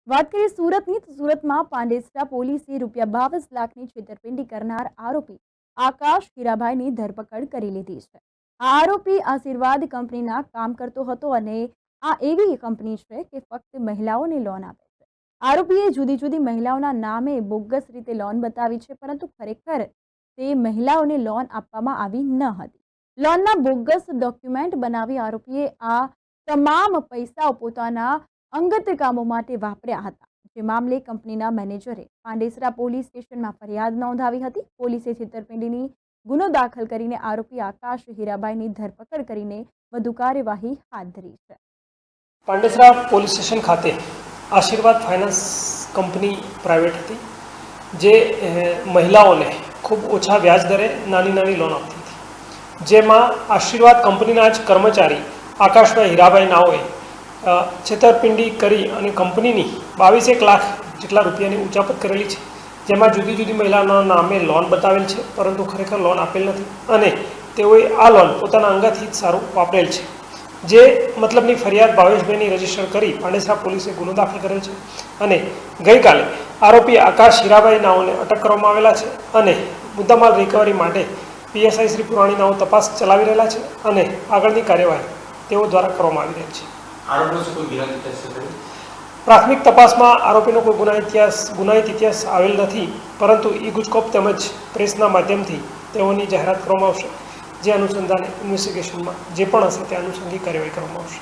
વાત કરીએ સુરતની તો સુરતમાં પાંડેસરા પોલીસે ₹22 લાખની છેતરપિંડી કરનાર આરોપી આકાશ હીરાભાઈની ધરપકડ કરી લીધી છે। આ આરોપી આશીર્વાદ કંપનીના કામ કરતો હતો અને આ એવી કંપની છે કે ફક્ત મહિલાઓને લોન આપે છે। આરોપીએ જુદી જુદી મહિલાઓના નામે બોગસ રીતે લોન બતાવી છે, પરંતુ ખરેખર તે મહિલાઓને લોન આપવામાં આવી ન હતી। લોનના બોગસ ડોક્યુમેન્ટ બનાવી આરોપીએ આ તમામ પૈસાઓ પોતાના અંગત કામો માટે વાપર્યા હતા, જે મામલે કંપનીના મેનેજરે પાંડેસરા પોલીસ સ્ટેશનમાં ફરિયાદ નોંધાવી હતી। પોલીસે છેતરપિંડીની ગુનો દાખલ કરીને આરોપી આકાશ હીરાભાઈની ધરપકડ કરીને વધુ કાર્યવાહી હાથ ધરી છે। પાંડેસરા પોલીસ સ્ટેશન ખાતે આશીર્વાદ ફાઇનાન્સ કંપની પ્રાઇવેટ હતી, જે મહિલાઓને ખૂબ ઓછા વ્યાજ દરે નાની લોન આપતી હતી, જેમાં આશીર્વાદ કંપનીના જ કર્મચારી આકાશભાઈ હીરાભાઈ નાઓએ છેતરપિંડી કરી અને કંપનીની 22 લાખ જેટલા રૂપિયાની ઉચાપત કરેલી છે, જેમાં જુદી જુદી મહિલાઓના નામે લોન બતાવેલ છે, પરંતુ ખરેખર લોન આપેલ નથી અને તેઓએ આ લોન પોતાના અંગતથી જ સારું વાપરેલ છે। જે મતલબની ફરિયાદ ભાવેશભાઈની રજીસ્ટર કરી પાંડેસરા પોલીસે ગુનો દાખલ કરેલ છે અને ગઈકાલે આરોપી આકાશ હીરાભાઈ નાઓને અટક કરવામાં આવેલા છે અને મુદ્દામાલ રિકવરી માટે પીએસઆઈ શ્રી પુરાણી નાઓ તપાસ ચલાવી રહેલા છે અને આગળની કાર્યવાહી તેઓ દ્વારા કરવામાં આવી રહી છે। પ્રાથમિક તપાસમાં આરોપીનો કોઈ ગુનાહિત ઇતિહાસ આવેલ નથી, પરંતુ ઈ ગુજકોપ તેમજ પ્રેસના માધ્યમથી તેઓની જાહેરાત કરવામાં આવશે, જે અનુસંધાને ઇન્વેસ્ટિગેશનમાં જે પણ હશે તે અનુસંગી કાર્યવાહી કરવામાં આવશે।